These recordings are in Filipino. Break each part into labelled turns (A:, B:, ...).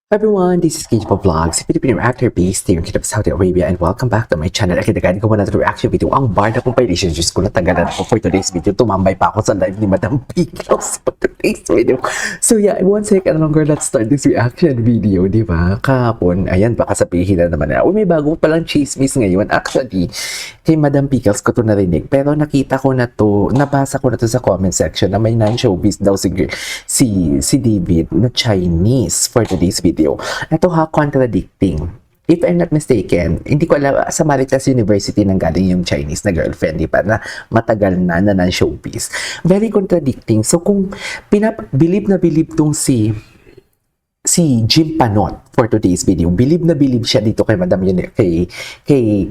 A: Everyone, this is Kage Vlogs, Filipino actor based here in Saudi Arabia, and welcome back to my channel. Agad-agad ko muna ito reaction video. Ang barda kong pailition, Diyos ko, natagalan ako for today's video. Tumambay pa ako sa live ni Madam Pickles for today's video. So yeah, one second longer, let's start this reaction video, di ba? Kahapon, ayan, baka sabihin na naman na, may bago palang chismis ngayon. Actually, kay Madam Pickles ko to narinig, pero nakita ko na to, nabasa ko na to sa comment section na may non-showbiz daw si David na Chinese for today's video. Ito ha, contradicting. If I'm not mistaken, hindi ko alam, sa Maritas University nang galing yung Chinese na girlfriend, di ba, na matagal na non-showbiz. Very contradicting. So kung believe na believe tong si Jim Panot for today's video, believe na believe siya dito kay Madam kay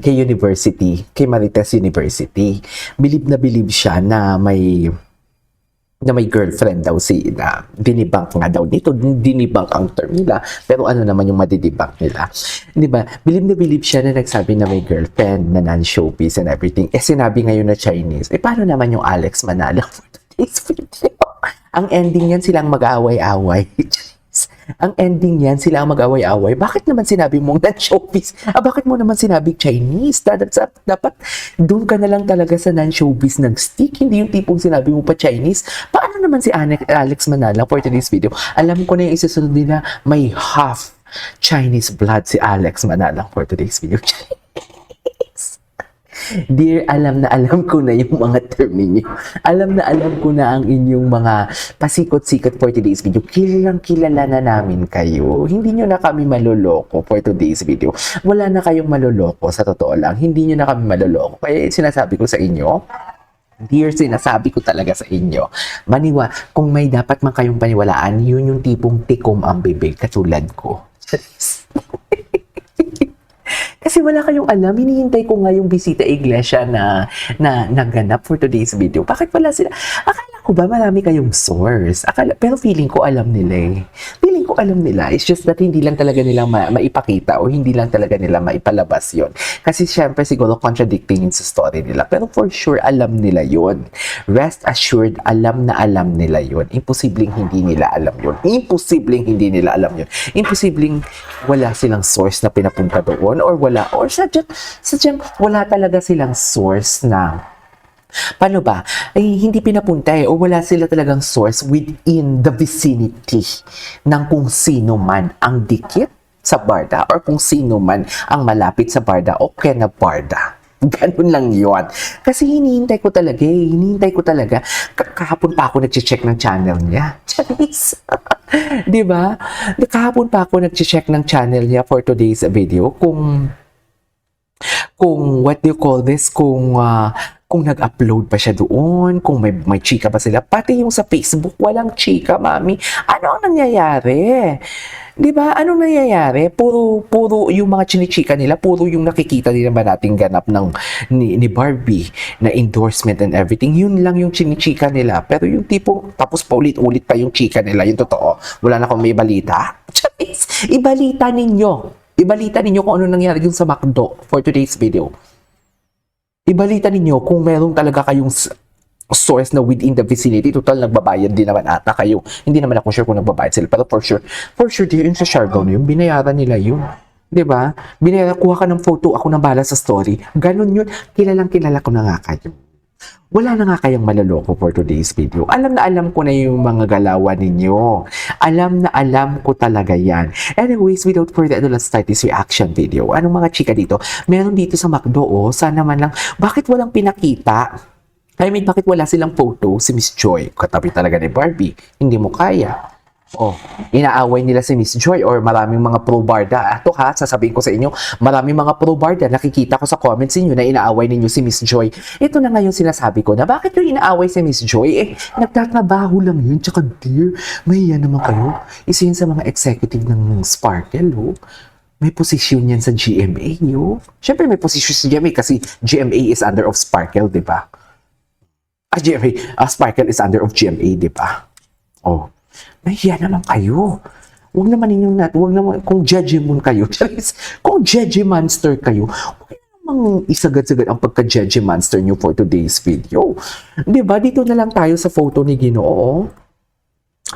A: University, kay Maritas University. Believe na believe siya na may girlfriend daw na dinibunk nga daw dito, dinibunk ang term nila, pero ano naman yung madidibunk nila, di ba? Believe na believe siya na nagsabi na may girlfriend na non-showbiz and everything. Sinabi ngayon na Chinese. Paano naman yung Alex Manalo for today's video? Ang ending yan, silang mag-away-away. Ang ending yan, sila ang mag-away-away. Bakit naman sinabi mong non-showbiz? Bakit mo naman sinabi Chinese? Dapat doon ka na lang talaga sa non-showbiz nag-stick. Hindi yung tipong sinabi mo pa Chinese. Paano naman si Alex Manala for today's video? Alam ko na yung isusunod nila, may half Chinese blood si Alex Manala for today's video. Dear, alam na alam ko na yung mga term ninyo. Alam na alam ko na ang inyong mga pasikot-sikot for today's video. Kilalang kilala na namin kayo. Hindi nyo na kami maloloko for today's video. Wala na kayong maloloko, sa totoo lang. Hindi nyo na kami maloloko. Kaya sinasabi ko sa inyo, dear, sinasabi ko talaga sa inyo, kung may dapat man kayong paniwalaan, yun yung tipong tikom ang bibig, katulad ko. Kasi wala kayong alam, hinihintay ko nga yung bisita iglesia na naganap for today's video. Bakit wala sila? Akala ko ba marami kayong source? Pero feeling ko alam nila eh. Feeling ko alam nila. It's just that hindi lang talaga nila maipakita o hindi lang talaga nila maipalabas yon. Kasi syempre siguro contradicting yun sa story nila. Pero for sure alam nila yon. Rest assured, alam na alam nila yon. Imposibleng hindi nila alam yon. Imposibleng hindi nila alam yon. Imposibleng wala silang source na pinapunta doon or sadyang wala talaga silang source na paano ba? Hindi pinapunta o wala sila talagang source within the vicinity ng kung sino man ang dikit sa barda or kung sino man ang malapit sa barda o kena barda. Ganun lang yon. Kasi hinihintay ko talaga. Kahapon pa ako nag-check ng channel niya. Chinese. Diba? Kahapon pa ako nag-check ng channel niya for today's video kung what do you call this, kung nag-upload pa siya doon, kung may chika ba sila. Pati yung sa Facebook, walang chika, mami. Ano ang nangyayari? Diba? Anong nangyayari? Puro yung mga chinichika nila, puro yung nakikita din naman nating ganap ni Barbie na endorsement and everything. Yun lang yung chinichika nila. Pero yung tipo, tapos paulit-ulit pa yung chika nila, yung totoo. Wala na akong may balita. Ibalita ninyo kung ano nangyari dun sa McDo for today's video. Ibalita ninyo kung meron talaga kayong source na within the vicinity. Total, nagbabayad din naman ata kayo. Hindi naman ako sure kung nagbabayad sila. Pero for sure, yung sa Siargao na yun, binayaran nila yun. Diba? Kuha ka ng photo, ako nang bahala sa story. Ganun yun. Kilala ko na nga kayo. Wala na nga kayong maloloko for today's video. Alam na alam ko na yung mga galawan ninyo. Alam na alam ko talaga yan. Anyways, without further ado, let's start this reaction video. Anong mga chika dito? Meron dito sa McDo, sana man lang. Bakit walang pinakita? Bakit wala silang photo si Miss Joy? Katabi talaga ni Barbie. Hindi mo kaya. Inaaway nila si Miss Joy or maraming mga pro-barda. Ito ha, sasabihin ko sa inyo, maraming mga pro-barda, nakikita ko sa comments ninyo na inaaway ninyo si Miss Joy. Ito na ngayon sinasabi ko na bakit yung inaaway si Miss Joy? Nagtatrabaho lang yun. Tsaka dear, mahiya naman kayo. Isa yun sa mga executive ng Sparkle, May posisyon yan sa GMA, Siyempre may posisyon sa GMA kasi GMA is under of Sparkle, di ba? Sparkle is under of GMA, di ba? Nahiya naman kayo. Huwag naman kung judgment kayo, kung judge monster kayo, huwag namang isagad-sagad ang pagka-judge monster nyo for today's video. Diba? Dito na lang tayo sa photo ni Ginoo.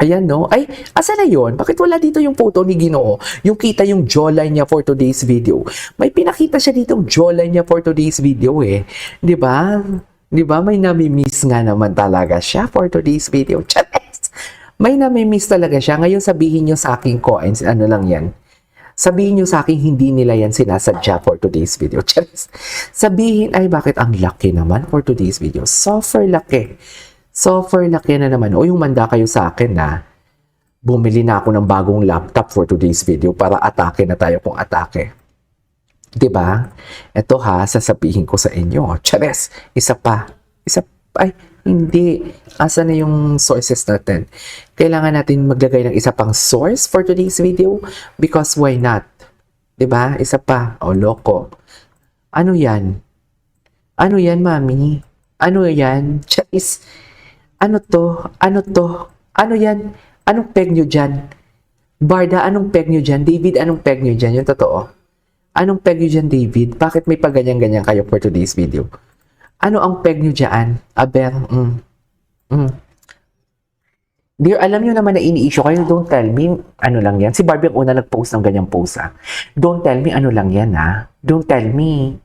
A: Ayan, no? Ay, asa na yun? Bakit wala dito yung photo ni Ginoo? Yung kita yung jawline niya for today's video. May pinakita siya dito yung jawline niya for today's video eh. Di ba? Di ba? May nami-miss nga naman talaga siya for today's video. Chares! May nami-miss talaga siya. Ngayon sabihin niyo sa akin coins, ano lang yan? Sabihin niyo sa akin hindi nila yan sinasadya for today's video. Chares! Sabihin, ay bakit ang laki naman for today's video? Super laki. Super laki na naman. O yung manda kayo sa akin na bumili na ako ng bagong laptop for today's video para atake na tayo kung atake. 'Di ba? Ito ha, sasabihin ko sa inyo. Chares, isa pa. Ay, hindi. Asa na yung sources natin? Kailangan natin maglagay ng isa pang source for today's video because why not? 'Di ba? Isa pa. O, loko. Ano yan? Ano yan, mami? Ano yan? Charis. Ano to? Ano to? Ano yan? Anong peg nyo dyan? Barda, anong peg nyo dyan? David, anong peg nyo dyan? Yung totoo. Anong peg nyo dyan, David? Bakit may paganyan-ganyan kayo for today's video? Ano ang peg nyo dyan? Aber, Dear, alam nyo naman na ini-issue kayo. Don't tell me, ano lang yan. Si Barbie ang una nag-post ng ganyang post, ha? Don't tell me, ano lang yan, ha? Don't tell me,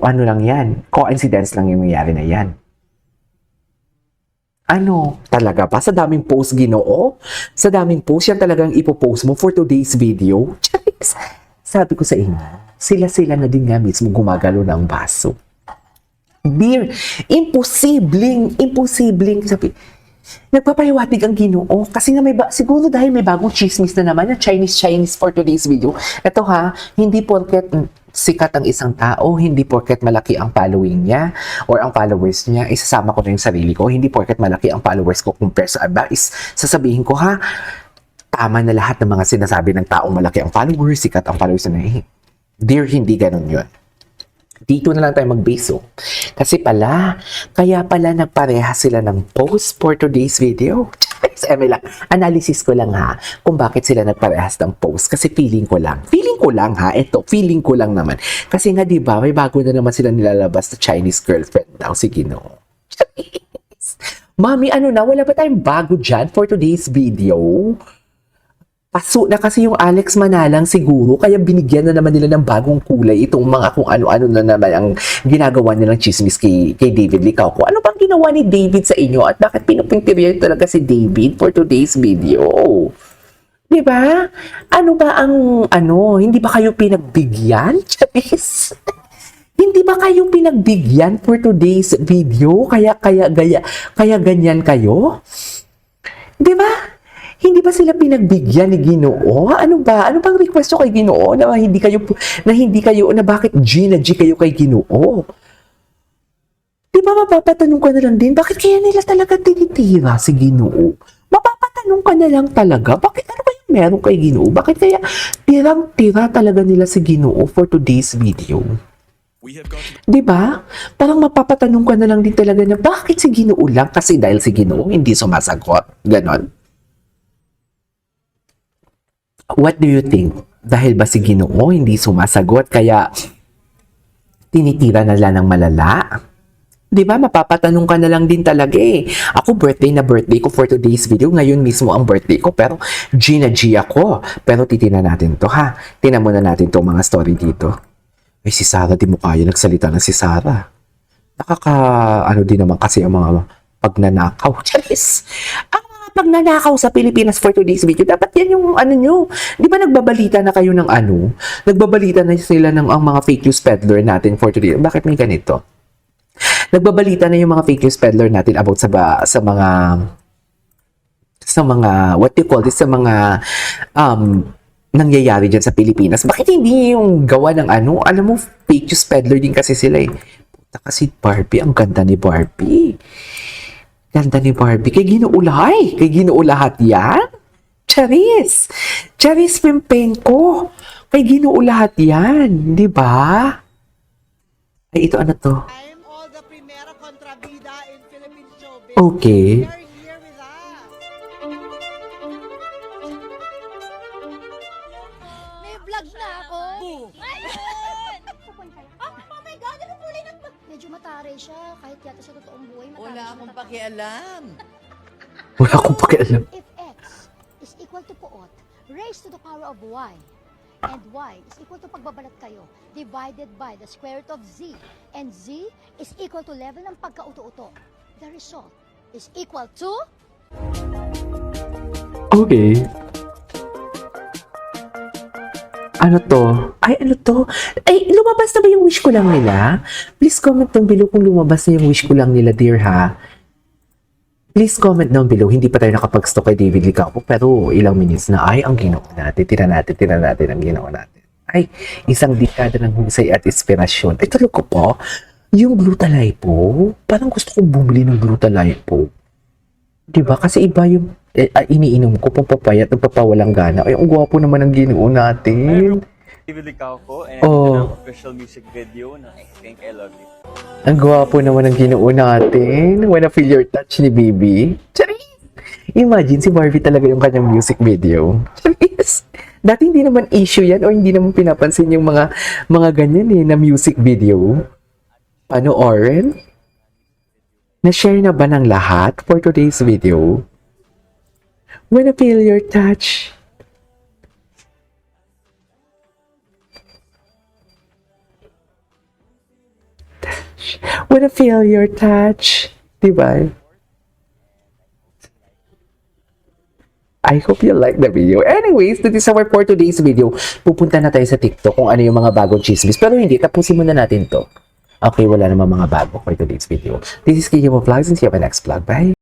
A: ano lang yan. Coincidence lang yung nangyari na yan. Ano? Talaga ba? Sa daming post, Ginoo? Sa daming post, yan talagang ipopost mo for today's video? Charis! Sabi ko sa inyo, sila-sila na din nga mismo gumagalo ng baso. Beer, imposibleng, sabi, nagpapahiwatig ang Ginoo kasi nga siguro dahil may bagong chismis na naman na Chinese for today's video. Ito ha, hindi porket sikat ang isang tao, hindi porket malaki ang following niya or ang followers niya, isasama ko na yung sarili ko, hindi porket malaki ang followers ko compare sa iba, sasabihin ko ha, tama na lahat ng mga sinasabi ng taong malaki ang followers, sikat ang followers na dear, hindi ganun yun. Dito na lang tayo mag-base. Kasi kaya pala nagpareha sila ng post for today's video. Lang, analysis ko lang ha, kung bakit sila nagparehas ng post. Kasi feeling ko lang ha, feeling ko lang naman. Kasi nga diba, may bago na naman sila nilalabas na Chinese girlfriend daw, si Ginoo. Mami, ano na, wala ba tayong bago dyan for today's video? Paso na kasi yung Alex Manalang siguro, kaya binigyan na naman nila ng bagong kulay itong mga kung ano-ano na naman ang ginagawa nilang chismis kay David Licauco. Ano bang ginawa ni David sa inyo at bakit pinupinterior talaga si David for today's video? Diba? Ano ba ang hindi ba kayo pinagbigyan? Charis? Hindi ba kayo pinagbigyan for today's video? Kaya ganyan kayo? Diba? Hindi ba sila pinagbigyan ni Ginoo? Ano bang request nyo kay Ginoo na bakit G kayo kay Ginoo? Di ba mapapatanong ka na lang din, bakit kaya nila talaga tinitira si Ginoo? Mapapatanong ka na lang talaga, bakit ano kaya meron kay Ginoo? Bakit kaya tirang-tira talaga nila si Ginoo for today's video? Di ba? Parang mapapatanong ka na lang din talaga na bakit si Ginoo lang? Kasi dahil si Ginoo hindi sumasagot. Ganon. What do you think? Dahil ba si Ginoo hindi sumasagot kaya tinitira na lang ng malala? Di ba? Mapapatanong ka na lang din talaga eh. Ako birthday ko for today's video. Ngayon mismo ang birthday ko pero G ako. Pero titina natin to ha. Tinan muna natin tong mga story dito. Ay si Sarah, di mo kaya nagsalita na si Sarah. Din naman kasi ang mga pagnanakaw. Charis! Pagnanakaw sa Pilipinas for today's video, dapat yan yung nyo. Di ba nagbabalita na kayo ng Nagbabalita na sila ng ang mga fake news peddler natin for today. Bakit may ganito? Nagbabalita na yung mga fake news peddler natin about sa mga what do you call this, sa mga nangyayari dyan sa Pilipinas. Bakit hindi yung gawa ng alam mo, fake news peddler din kasi sila eh. Puta kasi Barbie, ang ganda ni Barbie. Ganda ni Barbie. Kay Ginoo lahat yan? Charis Pimpenko. Kay Ginoo lahat yan. Di ba? Ay, ito ano to?
B: I am all the primera contrabida in Philippine showbiz.
A: Okay.
B: We are here with us.
C: May vlog na ako. Ayun! Oh my God! Ano kulay ng... Medyo matare siya. Kahit yata sa totoong buhay, matare
D: Wala
C: siya.
D: akong pakialam.
A: Wala akong pakialam.
C: If x is equal to puot raised to the power of y, and y is equal to pagbabalat kayo divided by the square root of z, and z is equal to level ng pagkauto-uto, the result is equal to...
A: Okay. Ano to? Ay, ano to? Ay, lumabas na ba yung wish ko lang nila? Please comment down below kung lumabas na yung wish ko lang nila, dear, ha? Please comment down below. Hindi pa tayo nakapag-stock kay David Licapo, pero ilang minutes na, ay, ang ginawa natin. Tira natin ang ginawa natin. Ay, isang dekada ng husay at inspirasyon. Ay, talaga po, yung Glutalipo, parang gusto kong bumili ng Glutalipo. Diba? Kasi iba yung iniinom ko, pampapayat, nagpapawalang gana. Ay, ang gwapo naman ang ginoo natin.
D: David Licapo, and
A: Oh.
D: ito na ang official music video ng I Think I Love You.
A: Ang gwapo naman ang ginoo natin. Wanna feel your touch ni Bibi? Charis! Imagine si Barbie talaga yung kanyang music video. Charis! Dati hindi naman issue yan o hindi naman pinapansin yung mga ganyan na music video. Paano, Oren? Na-share na ba ng lahat for today's video? Wanna feel your touch? Wanna feel your touch? Diba? I hope you like the video. Anyways, that is our for today's video. Pupunta na tayo sa TikTok kung ano yung mga bagong chismis. Pero hindi, tapusin muna natin to. Okay, wala namang mga bago for today's video. This is Kiki Mo Vlogs and see you on my next vlog. Bye!